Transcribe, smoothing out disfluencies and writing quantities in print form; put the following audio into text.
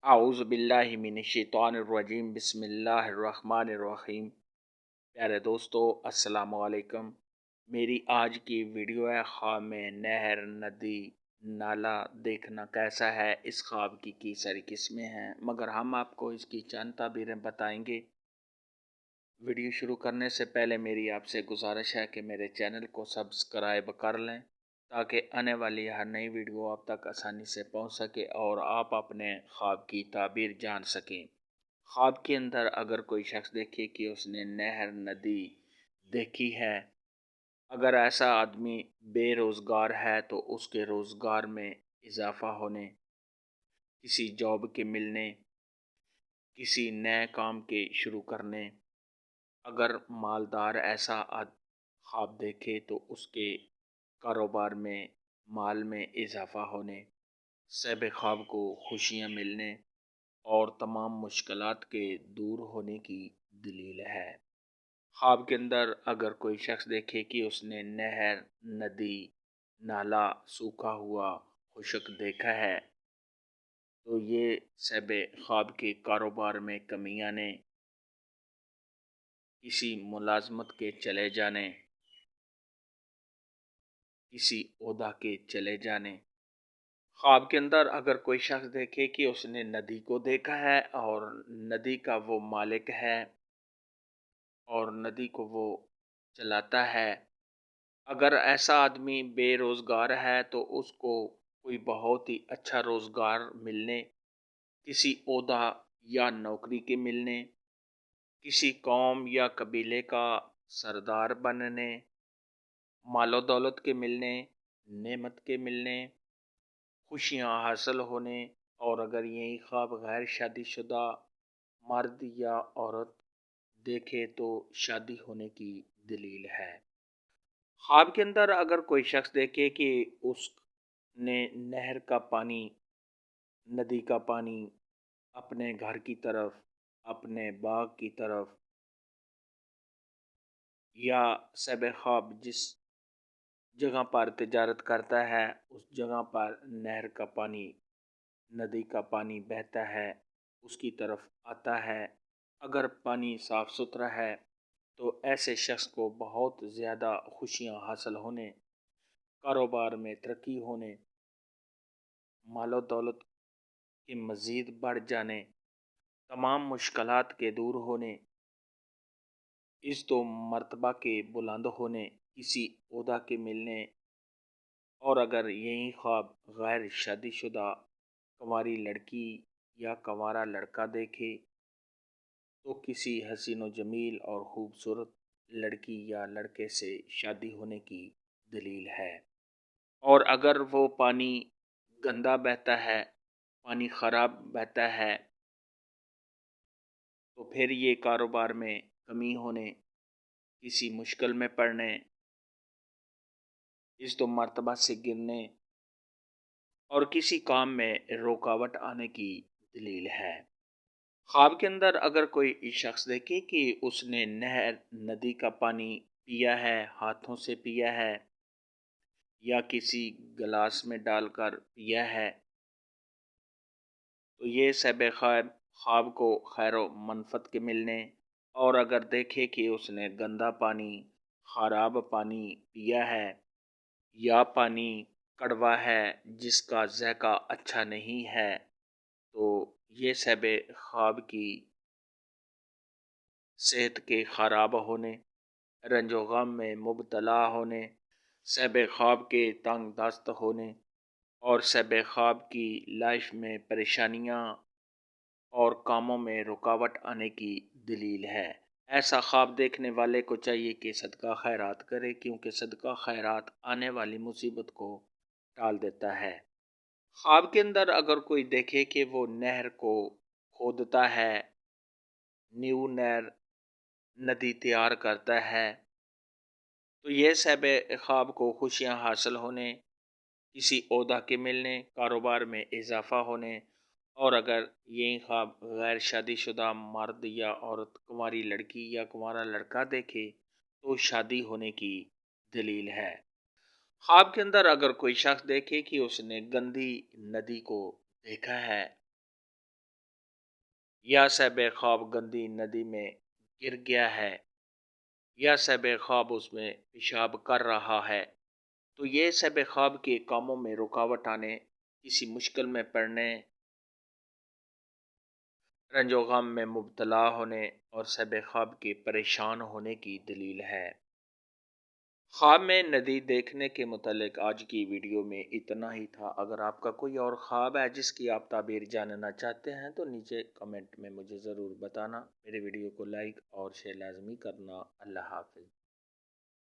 اعوذ باللہ من الشیطان الرجیم بسم اللہ الرحمن الرحیم۔ پیارے دوستو السلام علیکم۔ میری آج کی ویڈیو ہے خواب میں نہر، ندی، نالا دیکھنا کیسا ہے۔ اس خواب کی ساری قسمیں ہیں، مگر ہم آپ کو اس کی چند تعبیریں بتائیں گے۔ ویڈیو شروع کرنے سے پہلے میری آپ سے گزارش ہے کہ میرے چینل کو سبسکرائب کر لیں تاکہ آنے والی ہر نئی ویڈیو آپ تک آسانی سے پہنچ سکے اور آپ اپنے خواب کی تعبیر جان سکیں۔ خواب کے اندر اگر کوئی شخص دیکھے کہ اس نے نہر، ندی دیکھی ہے، اگر ایسا آدمی بے روزگار ہے تو اس کے روزگار میں اضافہ ہونے، کسی جاب کے ملنے، کسی نئے کام کے شروع کرنے، اگر مالدار ایسا خواب دیکھے تو اس کے کاروبار میں مال میں اضافہ ہونے، صاحب خواب کو خوشیاں ملنے اور تمام مشکلات کے دور ہونے کی دلیل ہے۔ خواب کے اندر اگر کوئی شخص دیکھے کہ اس نے نہر، ندی، نالا سوکھا ہوا، خشک دیکھا ہے تو یہ صاحب خواب کے کاروبار میں کمی آنے، کسی ملازمت کے چلے جانے، کسی عہدہ کے چلے جانے۔ خواب کے اندر اگر کوئی شخص دیکھے کہ اس نے ندی کو دیکھا ہے اور ندی کا وہ مالک ہے اور ندی کو وہ چلاتا ہے، اگر ایسا آدمی بے روزگار ہے تو اس کو کوئی بہت ہی اچھا روزگار ملنے، کسی عہدہ یا نوکری کے ملنے، کسی قوم یا قبیلے کا سردار بننے، مال و دولت کے ملنے، نعمت کے ملنے، خوشیاں حاصل ہونے، اور اگر یہی خواب غیر شادی شدہ مرد یا عورت دیکھے تو شادی ہونے کی دلیل ہے۔ خواب کے اندر اگر کوئی شخص دیکھے کہ اس نے نہر کا پانی، ندی کا پانی اپنے گھر کی طرف، اپنے باغ کی طرف، یا صاحب خواب جس جگہ پر تجارت کرتا ہے اس جگہ پر نہر کا پانی، ندی کا پانی بہتا ہے، اس کی طرف آتا ہے، اگر پانی صاف ستھرا ہے تو ایسے شخص کو بہت زیادہ خوشیاں حاصل ہونے، کاروبار میں ترقی ہونے، مال و دولت کے مزید بڑھ جانے، تمام مشکلات کے دور ہونے، عزت و مرتبہ کے بلند ہونے، کسی عہدہ کے ملنے، اور اگر یہی خواب غیر شادی شدہ کنواری لڑکی یا کنوارا لڑکا دیکھے تو کسی حسین و جمیل اور خوبصورت لڑکی یا لڑکے سے شادی ہونے کی دلیل ہے۔ اور اگر وہ پانی گندا بہتا ہے، پانی خراب بہتا ہے تو پھر یہ کاروبار میں کمی ہونے، کسی مشکل میں پڑنے، عزت و مرتبہ سے گرنے اور کسی کام میں رکاوٹ آنے کی دلیل ہے۔ خواب کے اندر اگر کوئی شخص دیکھے کہ اس نے نہر، ندی کا پانی پیا ہے، ہاتھوں سے پیا ہے یا کسی گلاس میں ڈال کر پیا ہے تو یہ صاحب خواب کو خیر و منفعت کے ملنے، اور اگر دیکھے کہ اس نے گندا پانی، خراب پانی پیا ہے یا پانی کڑوا ہے جس کا ذائقہ اچھا نہیں ہے تو یہ صاحب خواب کی صحت کے خراب ہونے، رنج و غم میں مبتلا ہونے، صاحب خواب کے تنگ دست ہونے اور صاحب خواب کی لائف میں پریشانیاں اور کاموں میں رکاوٹ آنے کی دلیل ہے۔ ایسا خواب دیکھنے والے کو چاہیے کہ صدقہ خیرات کرے، کیونکہ صدقہ خیرات آنے والی مصیبت کو ٹال دیتا ہے۔ خواب کے اندر اگر کوئی دیکھے کہ وہ نہر کو کھودتا ہے، نیو نہر، ندی تیار کرتا ہے تو یہ صاحب خواب کو خوشیاں حاصل ہونے، کسی عہدہ کے ملنے، کاروبار میں اضافہ ہونے، اور اگر یہ خواب غیر شادی شدہ مرد یا عورت، کنواری لڑکی یا کنوارا لڑکا دیکھے تو شادی ہونے کی دلیل ہے۔ خواب کے اندر اگر کوئی شخص دیکھے کہ اس نے گندی ندی کو دیکھا ہے یا صاحب خواب گندی ندی میں گر گیا ہے، یا صاحب خواب اس میں پیشاب کر رہا ہے، تو یہ صاحب خواب کے کاموں میں رکاوٹ آنے، کسی مشکل میں پڑنے، رنج و غم میں مبتلا ہونے اور صاحب خواب کے پریشان ہونے کی دلیل ہے۔ خواب میں ندی دیکھنے کے متعلق آج کی ویڈیو میں اتنا ہی تھا۔ اگر آپ کا کوئی اور خواب ہے جس کی آپ تعبیر جاننا چاہتے ہیں تو نیچے کمنٹ میں مجھے ضرور بتانا۔ میرے ویڈیو کو لائک اور شیئر لازمی کرنا۔ اللہ حافظ۔